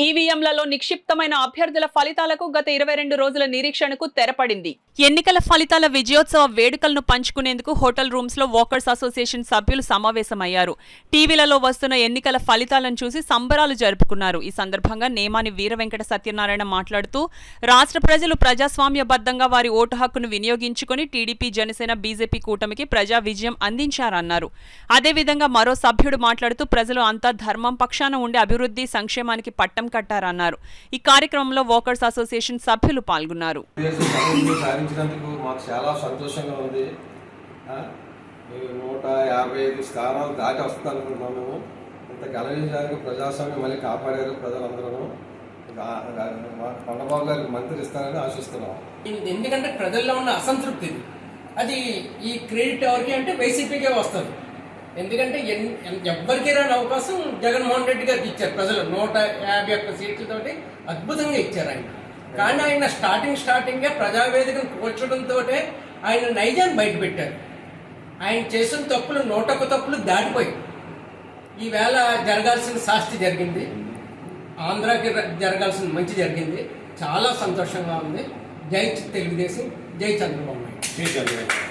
ఈవీఎంలలో నిక్షిప్తమైన అభ్యర్థుల ఫలితాలకు గత 22 రోజుల నిరీక్షణకు తెరపడింది. ఎన్నికల ఫలితాల విజయోత్సవ వేడుకలను పంచుకునేందుకు హోటల్ రూమ్స్ లో వర్కర్స్ అసోసియేషన్ సభ్యులు సమావేశమయ్యారు. టీవీలలో వస్తున్న ఎన్నికల ఫలితాలను చూసి సంబరాలు జరుపుకున్నారు. ఈ సందర్భంగా నేమాని వీరవెంకట సత్యనారాయణ మాట్లాడుతూ రాష్ట్ర ప్రజలు ప్రజాస్వామ్యబద్ధంగా వారి ఓటు హక్కును వినియోగించుకుని టీడీపీ, జనసేన, బీజేపీ కూటమికి ప్రజా విజయం అందించారన్నారు. అదేవిధంగా మరో సభ్యుడు మాట్లాడుతూ ప్రజలు అంతా ధర్మం పక్షాన ఉండి అభివృద్ధి, సంక్షేమానికి పట్టం కట్టారన్నారు. ఈ కార్యక్రమంలో వర్కర్స్ అసోసియేషన్ సభ్యులు పాల్గొన్నారు. మాకు చాలా సంతోషంగా ఉంది. 155 స్థానాలు దాటి వస్తుంది అనుకుంటున్నాము. ఇంత ఘన విజయానికి ప్రజాస్వామ్యం మళ్ళీ కాపాడారు ప్రజలందరూ. కొండబాబు గారికి మంత్రి ఇస్తారని ఆశిస్తున్నాం. ఎందుకంటే ప్రజల్లో ఉన్న అసంతృప్తి అది ఈ క్రెడిట్ ఎవరికి అంటే వైసీపీకే వస్తుంది. ఎందుకంటే ఎవ్వరికి రాని అవకాశం జగన్మోహన్ రెడ్డి గారికి ఇచ్చారు ప్రజలు. 151 సీట్లతోటి అద్భుతంగా ఇచ్చారు ఆయన. కానీ ఆయన స్టార్టింగే ప్రజావేదికను కూల్చడంతో ఆయన నైజాన్ని బయటపెట్టారు. ఆయన చేసిన తప్పులు 101 తప్పులు దాటిపోయి ఈవేళ జరగాల్సిన శాస్తి జరిగింది, ఆంధ్రాకి జరగాల్సిన మంచి జరిగింది. చాలా సంతోషంగా ఉంది. జై తెలుగుదేశం, జై చంద్రబాబు నాయుడు.